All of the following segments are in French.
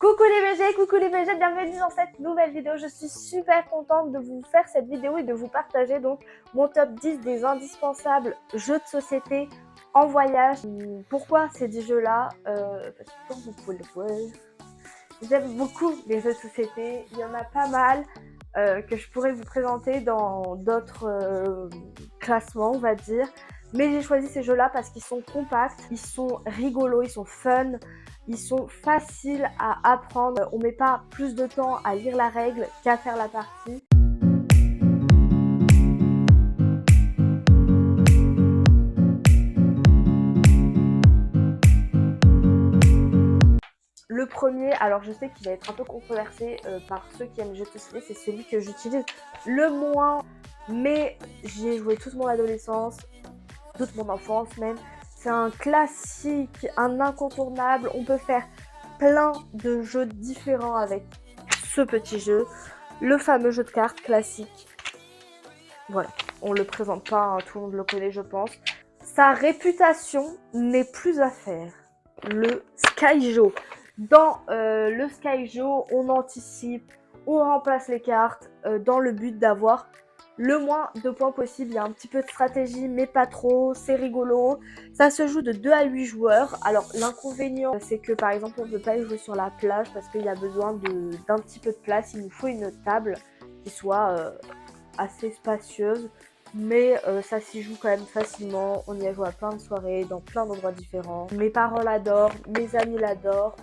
coucou les BG, bienvenue dans cette nouvelle vidéo. Je suis super contente de vous faire cette vidéo et de vous partager donc mon top 10 des indispensables jeux de société en voyage. Pourquoi ces 10 jeux-là Parce que comme vous pouvez le voir, j'aime beaucoup les jeux de société. Il y en a pas mal que je pourrais vous présenter dans d'autres classements, on va dire. Mais j'ai choisi ces jeux-là parce qu'ils sont compacts, ils sont rigolos, ils sont fun, ils sont faciles à apprendre. On met pas plus de temps à lire la règle qu'à faire la partie. Le premier, alors je sais qu'il va être un peu controversé par ceux qui aiment les jeux de société, c'est celui que j'utilise le moins, mais j'y ai joué toute mon adolescence, toute mon enfance même. C'est un classique, un incontournable. On peut faire plein de jeux différents avec ce petit jeu. Le fameux jeu de cartes classique. Voilà, on le présente pas, hein, tout le monde le connaît je pense. Sa réputation n'est plus à faire. Le Skyjo. Dans le Skyjo, on anticipe, on remplace les cartes dans le but d'avoir le moins de points possible. Il y a un petit peu de stratégie, mais pas trop. C'est rigolo. Ça se joue de 2 à 8 joueurs. Alors, l'inconvénient, c'est que par exemple, on ne peut pas y jouer sur la plage parce qu'il y a besoin d'un petit peu de place. Il nous faut une table qui soit assez spacieuse. Mais ça s'y joue quand même facilement. On y a joué à plein de soirées, dans plein d'endroits différents. Mes parents l'adorent, mes amis l'adorent.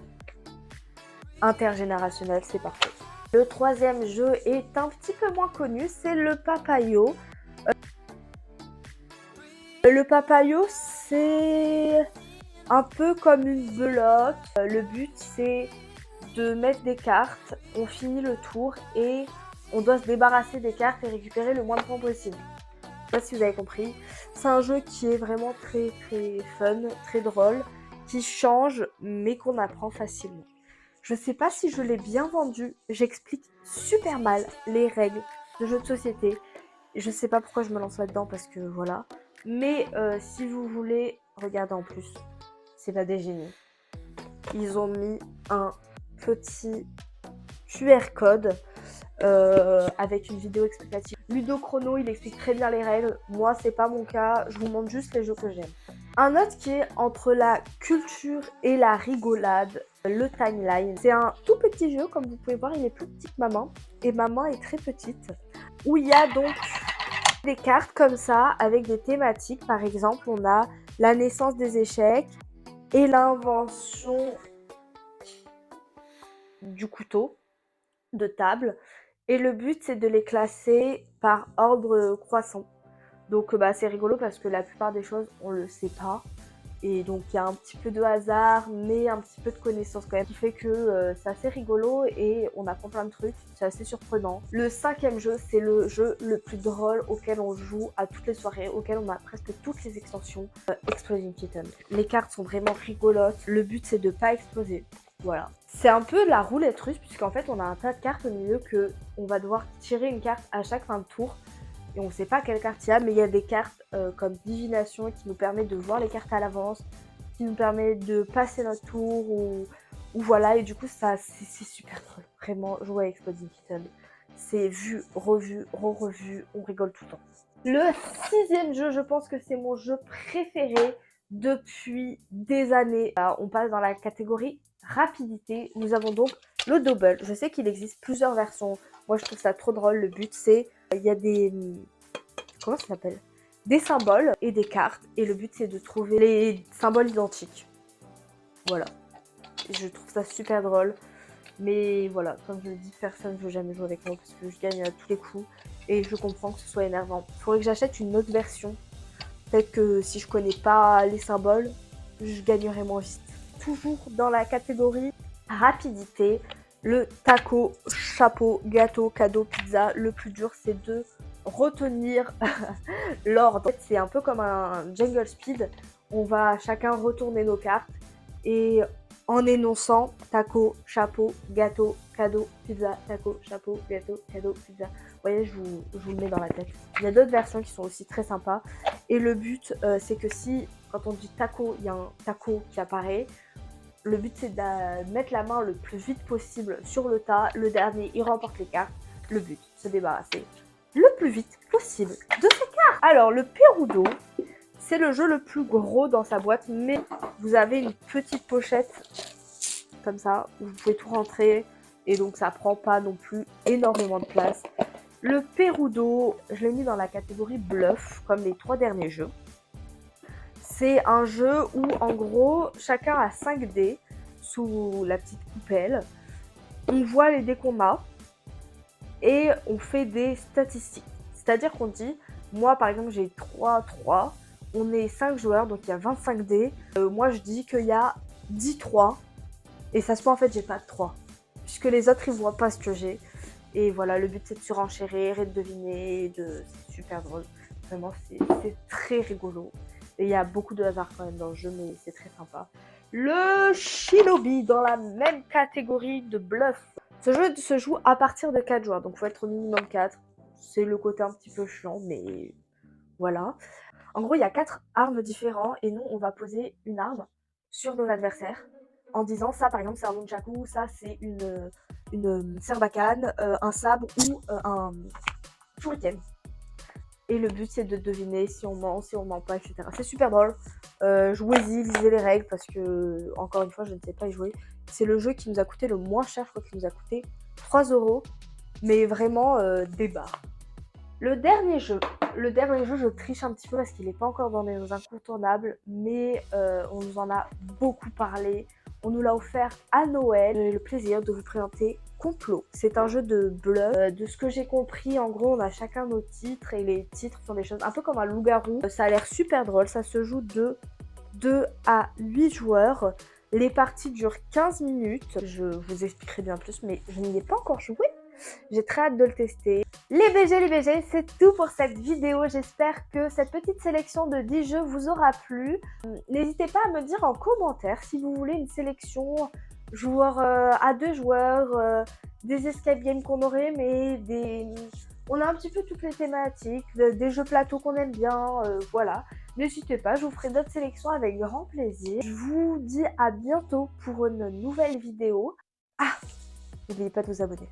Intergénérationnel, c'est parfait. Le troisième jeu est un petit peu moins connu, c'est le Papayo. Le Papayo, c'est un peu comme une belote. Le but, c'est de mettre des cartes, on finit le tour et on doit se débarrasser des cartes et récupérer le moins de points possible. Je sais pas si vous avez compris. C'est un jeu qui est vraiment très fun, très drôle, qui change mais qu'on apprend facilement. Je sais pas si je l'ai bien vendu, j'explique super mal les règles de jeux de société. Je sais pas pourquoi je me lance là-dedans parce que voilà. Mais si vous voulez, regardez en plus, c'est pas des génies. Ils ont mis un petit QR code avec une vidéo explicative. Ludo Chrono, il explique très bien les règles. Moi, c'est pas mon cas, je vous montre juste les jeux que j'aime. Un autre qui est entre la culture et la rigolade, le Timeline. C'est un tout petit jeu, comme vous pouvez voir, il est plus petit que ma main. Et ma main est très petite. Où il y a donc des cartes comme ça, avec des thématiques. Par exemple, on a la naissance des échecs et l'invention du couteau de table. Et le but, c'est de les classer par ordre croissant. Donc c'est rigolo parce que la plupart des choses, on le sait pas. Et donc il y a un petit peu de hasard, mais un petit peu de connaissance quand même, qui fait que c'est assez rigolo et on apprend plein de trucs, c'est assez surprenant. Le cinquième jeu, c'est le jeu le plus drôle auquel on joue à toutes les soirées, auquel on a presque toutes les extensions, Exploding Kitten. Les cartes sont vraiment rigolotes, le but c'est de pas exploser. Voilà. C'est un peu la roulette russe, puisqu'en fait on a un tas de cartes au milieu que on va devoir tirer une carte à chaque fin de tour. Et on ne sait pas quelle carte il y a, mais il y a des cartes comme Divination qui nous permet de voir les cartes à l'avance, qui nous permet de passer notre tour, ou voilà, et du coup ça c'est super drôle. Vraiment, jouer avec Exploding Kitten, c'est vu, revu, re-revu, on rigole tout le temps. Le sixième jeu, je pense que c'est mon jeu préféré depuis des années. On passe dans la catégorie rapidité. Nous avons donc le double. Je sais qu'il existe plusieurs versions. Moi, je trouve ça trop drôle. Le but, c'est... Il y a des... Comment ça s'appelle? Des symboles et des cartes. Et le but, c'est de trouver les symboles identiques. Voilà. Je trouve ça super drôle. Mais voilà, comme je le dis, personne ne veut jamais jouer avec moi parce que je gagne à tous les coups. Et je comprends que ce soit énervant. Il faudrait que j'achète une autre version. Peut-être que si je connais pas les symboles, je gagnerai moins vite. Toujours dans la catégorie rapidité, le taco, chapeau, gâteau, cadeau, pizza. Le plus dur, c'est de retenir l'ordre. En fait, c'est un peu comme un Jungle Speed. On va chacun retourner nos cartes et en énonçant taco, chapeau, gâteau, cadeau, pizza, taco, chapeau, gâteau, cadeau, pizza. Vous voyez, je vous le mets dans la tête. Il y a d'autres versions qui sont aussi très sympas. Et le but, c'est que si, quand on dit taco, il y a un taco qui apparaît, Le but c'est de mettre la main le plus vite possible sur le tas. Le dernier, il remporte les cartes. Le but, se débarrasser le plus vite possible de ces cartes. Alors, le Perudo, c'est le jeu le plus gros dans sa boîte, mais vous avez une petite pochette comme ça, où vous pouvez tout rentrer, et donc ça prend pas non plus énormément de place. Le Perudo, je l'ai mis dans la catégorie bluff, comme les 3 derniers jeux. C'est un jeu où, en gros, chacun a 5 dés sous la petite coupelle. On voit les dés qu'on a et on fait des statistiques. C'est-à-dire qu'on dit, moi par exemple j'ai 3-3, on est 5 joueurs, donc il y a 25 dés. Moi je dis qu'il y a 10 3 et ça se peut en fait j'ai pas de 3. Puisque les autres ils voient pas ce que j'ai. Et voilà, le but c'est de surenchérir et de deviner, c'est super drôle. Vraiment c'est très rigolo. Et il y a beaucoup de hasard quand même dans le jeu, mais c'est très sympa. Le Shinobi, dans la même catégorie de bluff. Ce jeu se joue à partir de 4 joueurs, donc il faut être au minimum 4. C'est le côté un petit peu chiant, mais voilà. En gros, il y a 4 armes différentes, et nous, on va poser une arme sur nos adversaires, en disant ça, par exemple, c'est un nunchaku, ça, c'est une serbacane, un sabre ou un shuriken. Et le but c'est de deviner si on ment pas, etc. C'est super drôle. Jouez-y, lisez les règles parce que, encore une fois, je ne sais pas y jouer. C'est le jeu qui nous a coûté le moins cher, je crois qu'il nous a coûté 3 €. Mais vraiment, des barres. Le dernier jeu, je triche un petit peu parce qu'il n'est pas encore dans les incontournables, mais on nous en a beaucoup parlé. On nous l'a offert à Noël. J'ai le plaisir de vous présenter Complot. C'est un jeu de bluff. De ce que j'ai compris, en gros, on a chacun nos titres et les titres sont des choses un peu comme un loup-garou. Ça a l'air super drôle. Ça se joue de 2 à 8 joueurs. Les parties durent 15 minutes. Je vous expliquerai bien plus, mais je n'y ai pas encore joué. J'ai très hâte de le tester. Les BG, c'est tout pour cette vidéo. J'espère que cette petite sélection de 10 jeux vous aura plu. N'hésitez pas à me dire en commentaire si vous voulez une sélection joueurs à 2 joueurs, des escape games qu'on aurait, mais on a un petit peu toutes les thématiques, des jeux plateau qu'on aime bien, voilà. N'hésitez pas, je vous ferai d'autres sélections avec grand plaisir. Je vous dis à bientôt pour une nouvelle vidéo. Ah, n'oubliez pas de vous abonner.